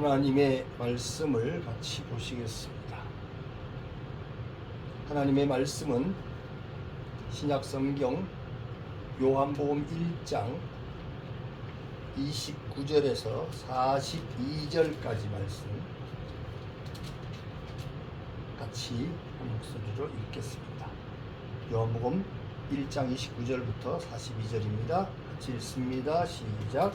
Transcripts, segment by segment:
하나님의 말씀을 같이 보시겠습니다. 하나님의 말씀은 신약성경 요한복음 1장 29절에서 42절까지 말씀 같이 한 목소리로 읽겠습니다. 요한복음 1장 29절부터 42절입니다. 같이 읽습니다. 시작.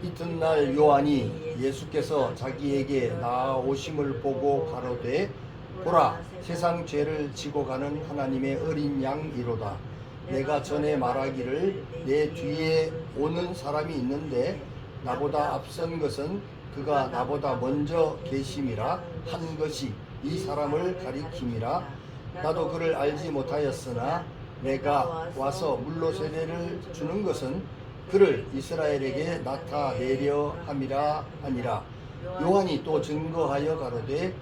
이튿날 요한이 예수께서 자기에게 나아오심을 보고 가로되 보라, 세상 죄를 지고 가는 하나님의 어린 양이로다. 내가 전에 말하기를 내 뒤에 오는 사람이 있는데 나보다 앞선 것은 그가 나보다 먼저 계심이라 한 것이 이 사람을 가리킴이라. 나도 그를 알지 못하였으나 내가 와서 물로 세례를 주는 것은 그를 이스라엘에게 나타내려 함이라 하니라. 요한이 또 증거하여 가로되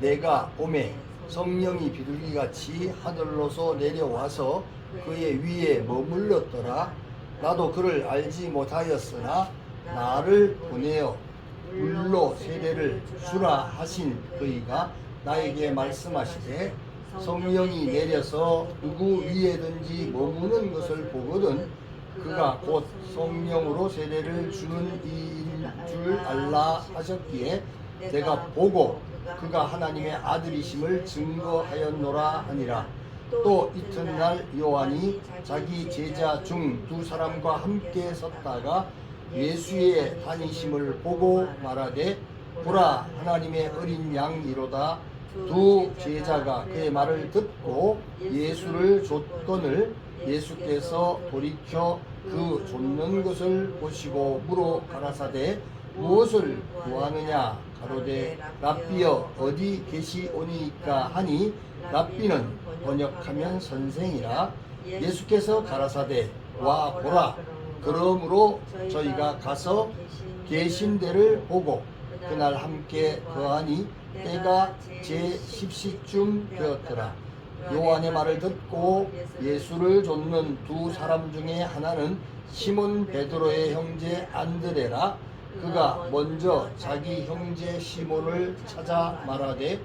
내가 봄에 성령이 비둘기같이 하늘로서 내려와서 그의 위에 머물렀더라. 나도 그를 알지 못하였으나 나를 보내어 물로 세례를 주라 하신 그이가 나에게 말씀하시되 성령이 내려서 누구 위에든지 머무는 것을 보거든 그가 곧 성령으로 세례를 주는 이인 줄 알라 하셨기에 내가 보고 그가 하나님의 아들이심을 증거하였노라 하니라. 또 이튿날 요한이 자기 제자 중 두 사람과 함께 섰다가 예수의 다니심을 보고 말하되 보라, 하나님의 어린 양이로다. 두 제자가 그의 말을 듣고 예수를 좇거늘 예수께서 돌이켜 그 좇는 것을 보시고 물어 가라사대 무엇을 구하느냐 가로되 랍비여 어디 계시오니이까 하니 랍비는 번역하면 선생이라. 예수께서 가라사대 와 보라. 그러므로 저희가 가서 계신 데를 보고 그날 함께 거하니 때가 제10시쯤 되었더라. 요한의 말을 듣고 예수를 좇는 두 사람 중에 하나는 시몬 베드로의 형제 안드레라. 그가 먼저 자기 형제 시몬을 찾아 말하되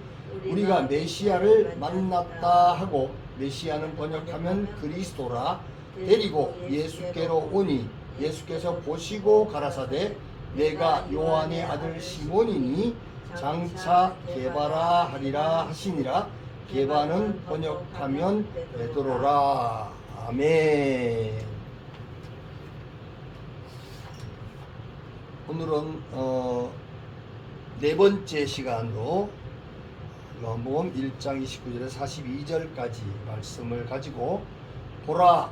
우리가 메시아를 만났다 하고, 메시아는 번역하면 그리스도라. 데리고 예수께로 오니 예수께서 보시고 가라사대 내가 요한의 아들 시몬이니 장차 게바라 하리라 하시니라. 게바는 번역하면 베드로라. 아멘. 오늘은 네 번째 시간으로 요한복음 1장 29절에서 42절까지 말씀을 가지고 보라,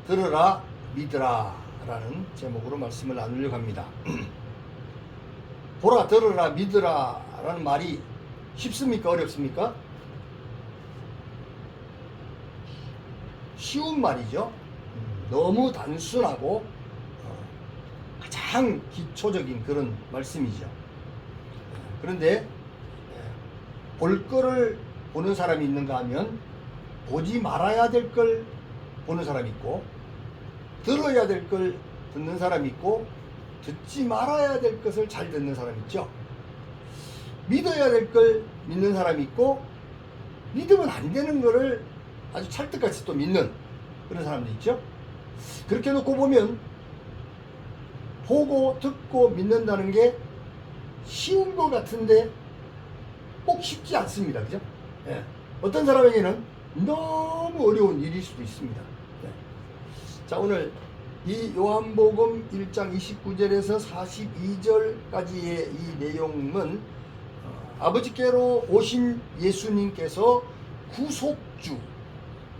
들으라, 믿으라 라는 제목으로 말씀을 나누려고 합니다. 보라, 들으라, 믿으라 라는 말이 쉽습니까? 어렵습니까? 쉬운 말이죠. 너무 단순하고 가장 기초적인 그런 말씀이죠. 그런데 볼 거를 보는 사람이 있는가 하면 보지 말아야 될 걸 보는 사람이 있고, 들어야 될 걸 듣는 사람이 있고, 듣지 말아야 될 것을 잘 듣는 사람이 있죠. 믿어야 될 걸 믿는 사람이 있고, 믿으면 안 되는 거를 아주 찰떡같이 또 믿는 그런 사람도 있죠. 그렇게 놓고 보면 보고 듣고 믿는다는 게 쉬운 것 같은데 꼭 쉽지 않습니다. 그죠? 예. 어떤 사람에게는 너무 어려운 일일 수도 있습니다. 예. 자, 오늘 이 요한복음 1장 29절에서 42절까지의 이 내용은 아버지께로 오신 예수님께서 구속주,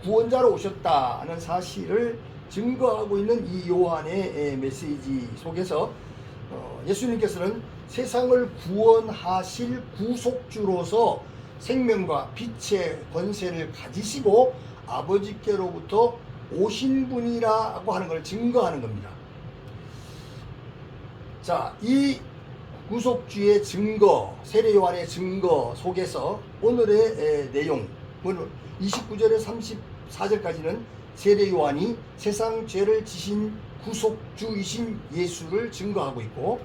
구원자로 오셨다는 사실을 증거하고 있는 이 요한의 메시지 속에서 예수님께서는 세상을 구원하실 구속주로서 생명과 빛의 권세를 가지시고 아버지께로부터 오신 분이라고 하는 걸 증거하는 겁니다. 자, 이 구속주의 증거, 세례 요한의 증거 속에서 오늘의 내용, 29절에 34절까지는 세례 요한이 세상 죄를 지신 구속주이신 예수를 증거하고 있고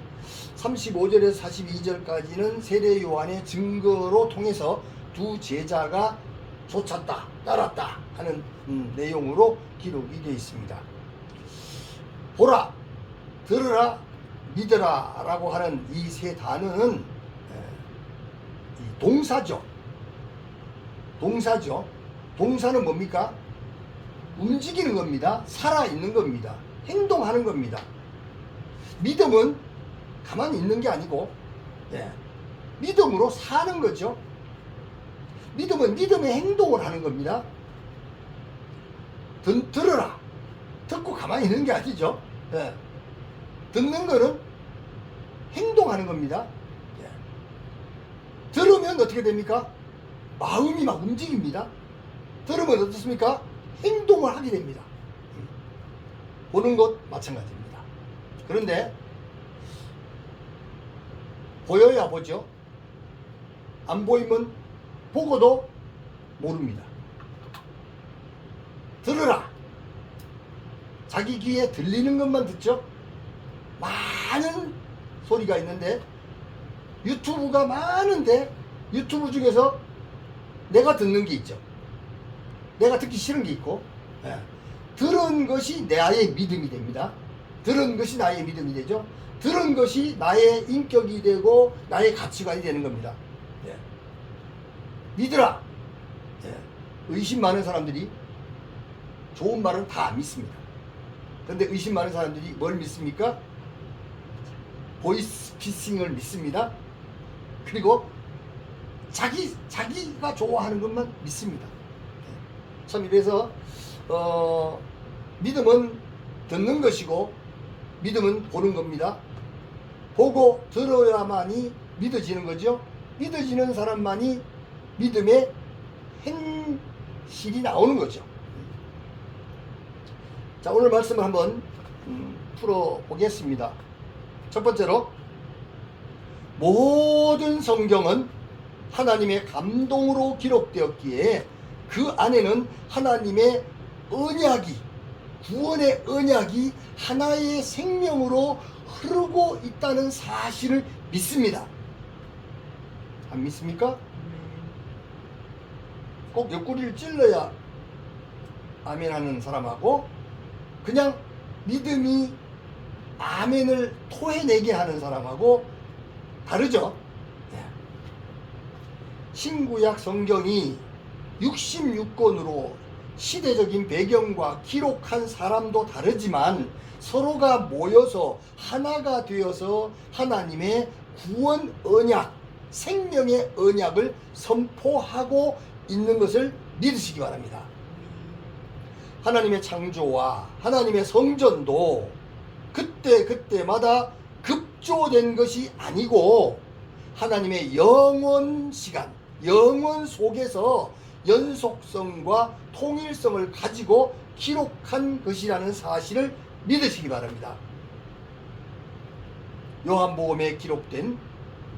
35절에서 42절까지는 세례 요한의 증거로 통해서 두 제자가 쫓았다, 따랐다 하는 내용으로 기록이 되어 있습니다. 보라, 들으라, 믿으라 라고 하는 이 세 단어는 동사죠. 동사는 뭡니까? 움직이는 겁니다. 살아있는 겁니다. 행동하는 겁니다. 믿음은 가만히 있는 게 아니고 믿음으로 사는 거죠. 믿음은 믿음의 행동을 하는 겁니다. 들으라. 듣고 가만히 있는 게 아니죠. 듣는 거는 행동하는 겁니다. 들으면 어떻게 됩니까? 마음이 막 움직입니다. 들으면 어떻습니까? 행동을 하게 됩니다. 보는 것 마찬가지입니다. 그런데 보여야 보죠. 안 보이면 보고도 모릅니다. 들으라. 자기 귀에 들리는 것만 듣죠. 많은 소리가 있는데 유튜브가 많은데 유튜브 중에서 내가 듣는 게 있죠. 내가 듣기 싫은 게 있고 들은 것이 나의 믿음이 됩니다. 들은 것이 나의 믿음이 되죠. 들은 것이 나의 인격이 되고 나의 가치관이 되는 겁니다. 믿으라. 의심 많은 사람들이 좋은 말은 다 안 믿습니다. 그런데 의심 많은 사람들이 뭘 믿습니까? 보이스피싱을 믿습니다. 그리고 자기가 좋아하는 것만 믿습니다. 참 이래서 믿음은 듣는 것이고 믿음은 보는 겁니다. 보고 들어야만이 믿어지는 거죠. 믿어지는 사람만이 믿음의 행실이 나오는 거죠. 자, 오늘 말씀을 한번 풀어보겠습니다. 첫 번째로 모든 성경은 하나님의 감동으로 기록되었기에 그 안에는 하나님의 언약이, 구원의 언약이 하나의 생명으로 흐르고 있다는 사실을 믿습니다. 안 믿습니까? 꼭 옆구리를 찔러야 아멘 하는 사람하고 그냥 믿음이 아멘을 토해내게 하는 사람하고 다르죠. 신구약 성경이 66권으로 시대적인 배경과 기록한 사람도 다르지만 서로가 모여서 하나가 되어서 하나님의 구원 언약, 생명의 언약을 선포하고 있는 것을 믿으시기 바랍니다. 하나님의 창조와 하나님의 성전도 그때마다 급조된 것이 아니고 하나님의 영원 시간, 영원 속에서 연속성과 통일성을 가지고 기록한 것이라는 사실을 믿으시기 바랍니다. 요한복음에 기록된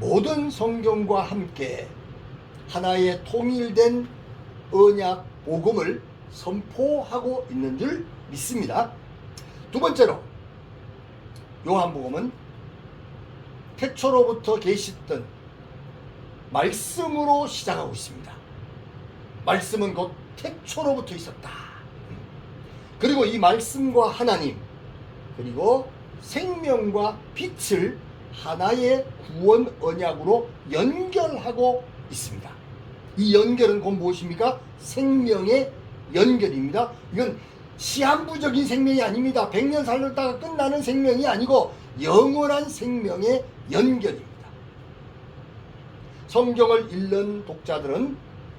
모든 성경과 함께 하나의 통일된 언약 복음을 선포하고 있는 줄 믿습니다. 두 번째로 요한복음은 태초로부터 계시던 말씀으로 시작하고 있습니다. 말씀은 곧 태초로부터 있었다. 그리고 이 말씀과 하나님, 그리고 생명과 빛을 하나의 구원 언약으로 연결하고 있습니다. 이 연결은 곧 무엇입니까? 생명의 연결입니다. 이건 시한부적인 생명이 아닙니다. 100년 살다가 끝나는 생명이 아니고 영원한 생명의 연결입니다. 성경을 읽는 독자들은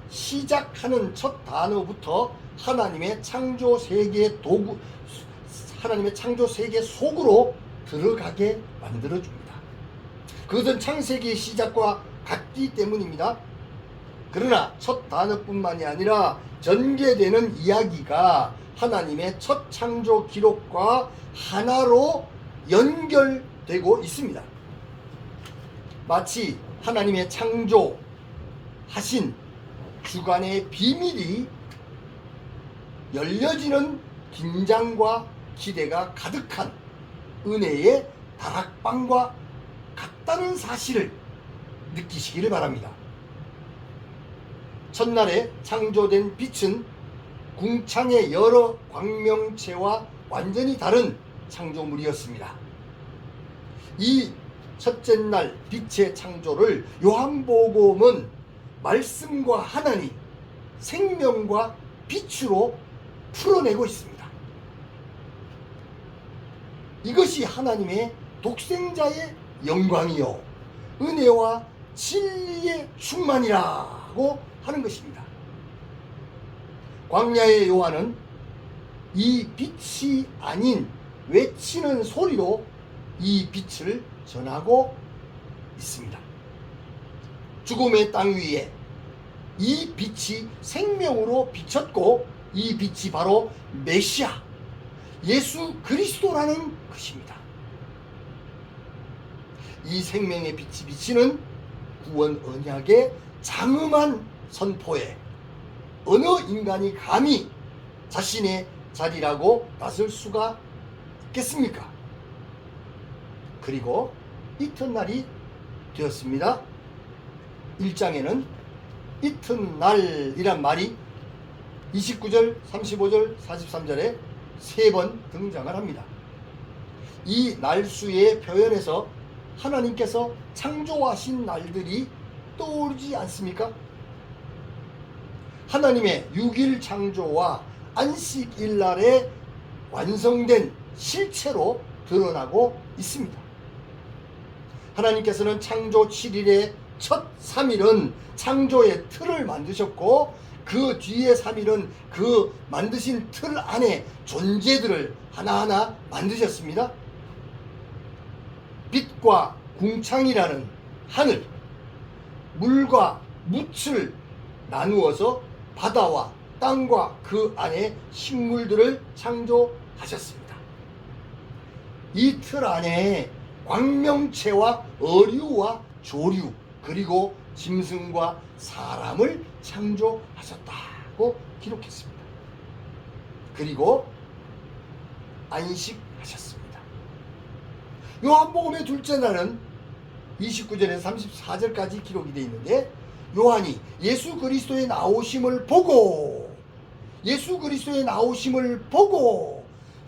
시작하는 첫 단어부터 하나님의 창조 세계 하나님의 창조 세계 속으로 들어가게 만들어줍니다. 그것은 창세기의 시작과 같기 때문입니다. 그러나 첫 단어뿐만이 아니라 전개되는 이야기가 하나님의 첫 창조 기록과 하나로 연결되고 있습니다. 마치 하나님의 창조하신 주관의 비밀이 열려지는 긴장과 기대가 가득한 은혜의 다락방과 같다는 사실을 느끼시기를 바랍니다. 첫날에 창조된 빛은 궁창의 여러 광명체와 완전히 다른 창조물이었습니다. 이 첫째 날 빛의 창조를 요한복음은 말씀과 하나님, 생명과 빛으로 풀어내고 있습니다. 이것이 하나님의 독생자의 영광이요 은혜와 진리의 충만이라고 하는 것입니다. 광야의 요한은 이 빛이 아닌 외치는 소리로 이 빛을 전하고 있습니다. 죽음의 땅 위에 이 빛이 생명으로 비쳤고 이 빛이 바로 메시아 예수 그리스도라는 것입니다. 이 생명의 빛이 비치는 구원 언약의 장엄한 선포에 어느 인간이 감히 자신의 자리라고 나설 수가 있겠습니까? 그리고 이튿날이 되었습니다. 1장에는 이튿날이란 말이 29절, 35절, 43절에 3번 등장을 합니다. 이 날수의 표현에서 하나님께서 창조하신 날들이 떠오르지 않습니까? 하나님의 6일 창조와 안식일날에 완성된 실체로 드러나고 있습니다. 하나님께서는 창조 7일의 첫 3일은 창조의 틀을 만드셨고 그 뒤에 3일은 그 만드신 틀 안에 존재들을 하나하나 만드셨습니다. 빛과 궁창이라는 하늘, 물과 묻을 나누어서 바다와 땅과 그 안에 식물들을 창조하셨습니다. 이 틀 안에 광명체와 어류와 조류 그리고 짐승과 사람을 창조하셨다고 기록했습니다. 그리고 안식하셨습니다. 요한복음의 둘째 날은 29절에서 34절까지 기록이 되어 있는데 요한이 예수 그리스도의 나오심을 보고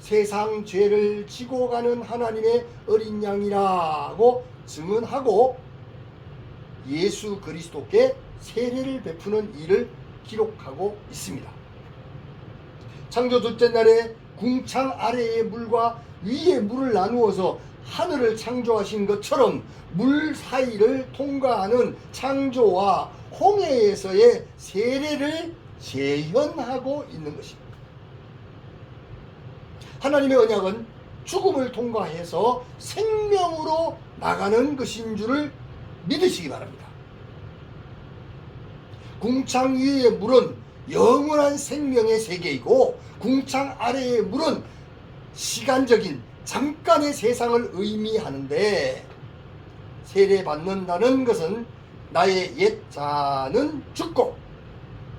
세상 죄를 지고 가는 하나님의 어린 양이라고 증언하고 예수 그리스도께 세례를 베푸는 일을 기록하고 있습니다. 창조 둘째 날에 궁창 아래의 물과 위의 물을 나누어서 하늘을 창조하신 것처럼 물 사이를 통과하는 창조와 홍해에서의 세례를 재현하고 있는 것입니다. 하나님의 언약은 죽음을 통과해서 생명으로 나가는 것인 줄을 믿으시기 바랍니다. 궁창 위의 물은 영원한 생명의 세계이고 궁창 아래의 물은 시간적인 잠깐의 세상을 의미하는데 세례받는다는 것은 나의 옛 자는 죽고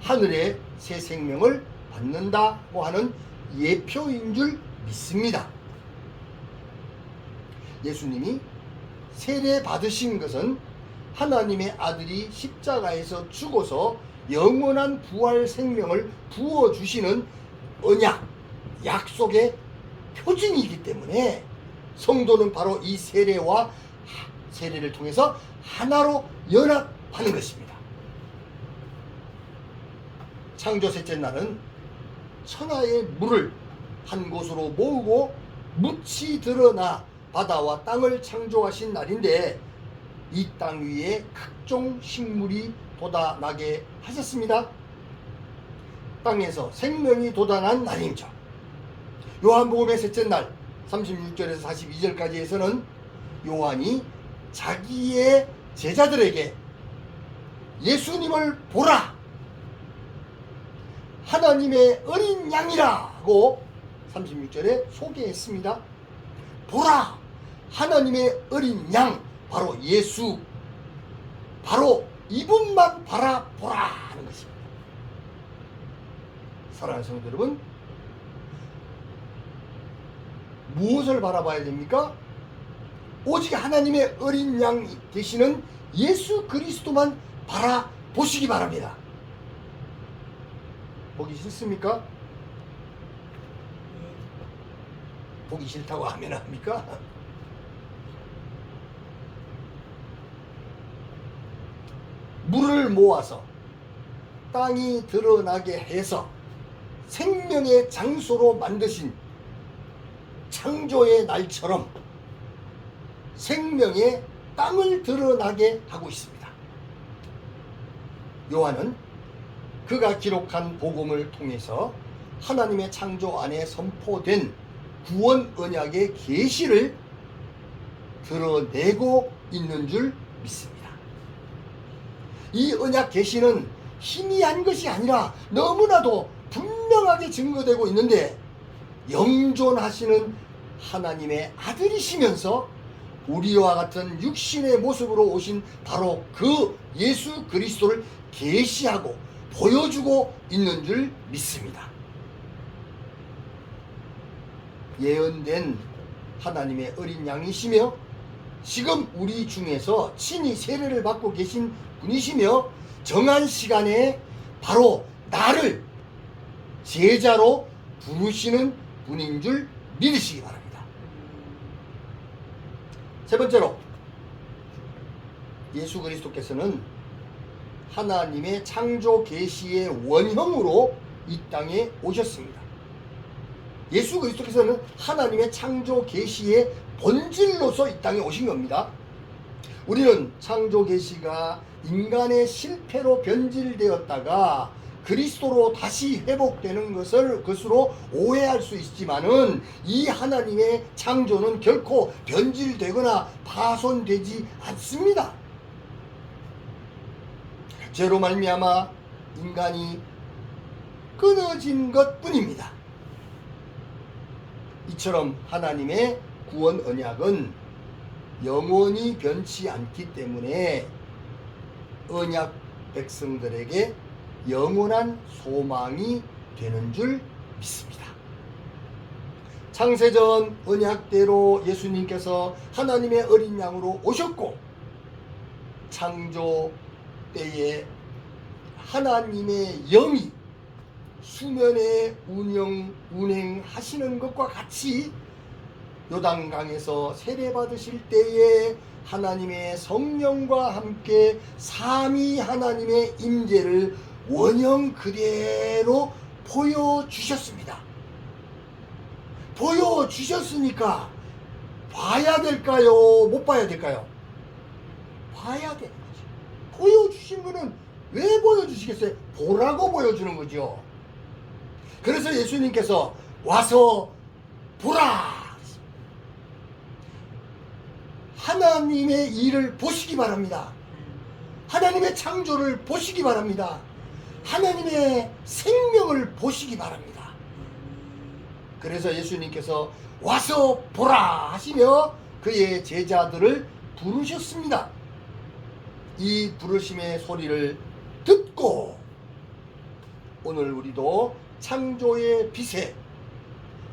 하늘의 새 생명을 받는다고 하는 예표인 줄 믿습니다. 예수님이 세례 받으신 것은 하나님의 아들이 십자가에서 죽어서 영원한 부활 생명을 부어주시는 언약, 약속의 표징이기 때문에 성도는 바로 이 세례를 통해서 하나로 연합하는 것입니다. 창조 셋째 날은 천하의 물을 한 곳으로 모으고 묻이 드러나 바다와 땅을 창조하신 날인데 이 땅 위에 각종 식물이 돋아나게 하셨습니다. 땅에서 생명이 돋아난 날이죠. 요한복음의 셋째 날 36절에서 42절까지에서는 요한이 자기의 제자들에게 예수님을 보라! 하나님의 어린 양이라고 36절에 소개했습니다. 보라! 하나님의 어린 양, 바로 예수, 바로 이분만 바라보라 하는 것입니다. 사랑하는 성도 여러분, 무엇을 바라봐야 됩니까? 오직 하나님의 어린 양 되시는 예수 그리스도만 바라보시기 바랍니다. 보기 싫습니까? 보기 싫다고 하면 합니까? 물을 모아서 땅이 드러나게 해서 생명의 장소로 만드신 창조의 날처럼 생명의 땅을 드러나게 하고 있습니다. 요한은 그가 기록한 복음을 통해서 하나님의 창조 안에 선포된 구원 언약의 계시를 드러내고 있는 줄 믿습니다. 이 언약 계시는 희미한 것이 아니라 너무나도 분명하게 증거되고 있는데, 영존하시는 하나님의 아들이시면서 우리와 같은 육신의 모습으로 오신 바로 그 예수 그리스도를 계시하고 보여주고 있는 줄 믿습니다. 예언된 하나님의 어린 양이시며 지금 우리 중에서 친히 세례를 받고 계신 분이시며 정한 시간에 바로 나를 제자로 부르시는 분인 줄 믿으시기 바랍니다. 세 번째로, 예수 그리스도께서는 하나님의 창조 계시의 원형으로 이 땅에 오셨습니다. 예수 그리스도께서는 하나님의 창조 계시의 본질로서 이 땅에 오신 겁니다. 우리는 창조 계시가 인간의 실패로 변질되었다가 그리스도로 다시 회복되는 것으로 오해할 수 있지만은, 이 하나님의 창조는 결코 변질되거나 파손되지 않습니다. 죄로 말미암아 인간이 끊어진 것뿐입니다. 이처럼 하나님의 구원 언약은 영원히 변치 않기 때문에 언약 백성들에게 영원한 소망이 되는 줄 믿습니다. 창세전 언약대로 예수님께서 하나님의 어린 양으로 오셨고, 창조 때에 하나님의 영이 수면에 운행하시는 것과 같이 요단강에서 세례받으실 때에 하나님의 성령과 함께 삼위 하나님의 임재를 원형 그대로 보여주셨습니다. 보여주셨으니까 봐야 될까요? 못 봐야 될까요? 봐야 되는 거죠. 보여주신 거는 왜 보여주시겠어요? 보라고 보여주는 거죠. 그래서 예수님께서 와서 보라! 하나님의 일을 보시기 바랍니다. 하나님의 창조를 보시기 바랍니다. 하나님의 생명을 보시기 바랍니다. 그래서 예수님께서 와서 보라 하시며 그의 제자들을 부르셨습니다. 이 부르심의 소리를 듣고 오늘 우리도 창조의 빛에,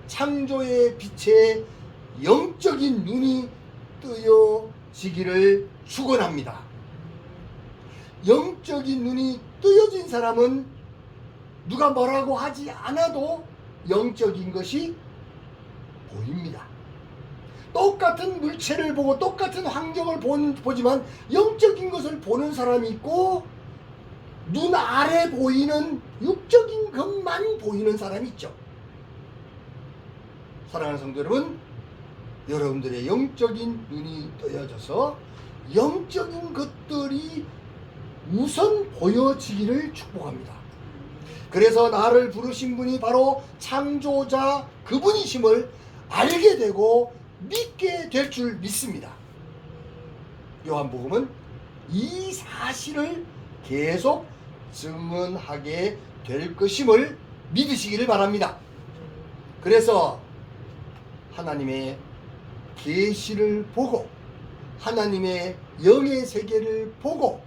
창조의 빛에 영적인 눈이 뜨여지기를 축원합니다. 영적인 눈이 뜨여진 사람은 누가 뭐라고 하지 않아도 영적인 것이 보입니다. 똑같은 물체를 보고 똑같은 환경을 보지만 영적인 것을 보는 사람이 있고, 눈 아래 보이는 육적인 것만 보이는 사람이 있죠. 사랑하는 성도 여러분, 여러분들의 영적인 눈이 떠여져서 영적인 것들이 우선 보여지기를 축복합니다. 그래서 나를 부르신 분이 바로 창조자 그분이심을 알게 되고 믿게 될 줄 믿습니다. 요한복음은 이 사실을 계속 증언하게 될 것임을 믿으시기를 바랍니다. 그래서 하나님의 계시를 보고 하나님의 영의 세계를 보고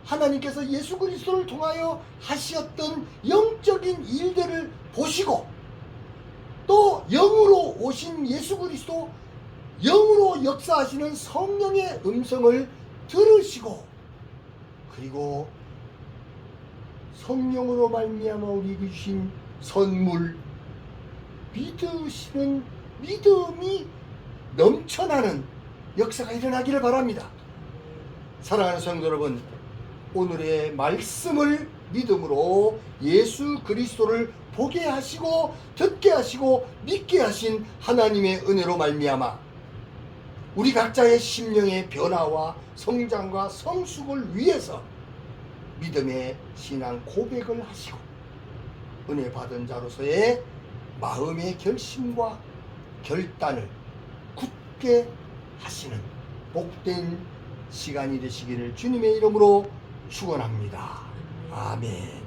하나님께서 예수 그리스도를 통하여 하셨던 영적인 일들을 보시고 또 영으로 오신 예수 그리스도, 영으로 역사하시는 성령의 음성을 들으시고, 그리고 성령으로 말미암아 우리에게 주신 선물, 믿으시는 믿음이 넘쳐나는 역사가 일어나기를 바랍니다. 사랑하는 성도 여러분, 오늘의 말씀을 믿음으로 예수 그리스도를 보게 하시고 듣게 하시고 믿게 하신 하나님의 은혜로 말미암아 우리 각자의 심령의 변화와 성장과 성숙을 위해서 믿음의 신앙 고백을 하시고 은혜 받은 자로서의 마음의 결심과 결단을 굳게 하시는 복된 시간이 되시기를 주님의 이름으로 축원합니다. 아멘.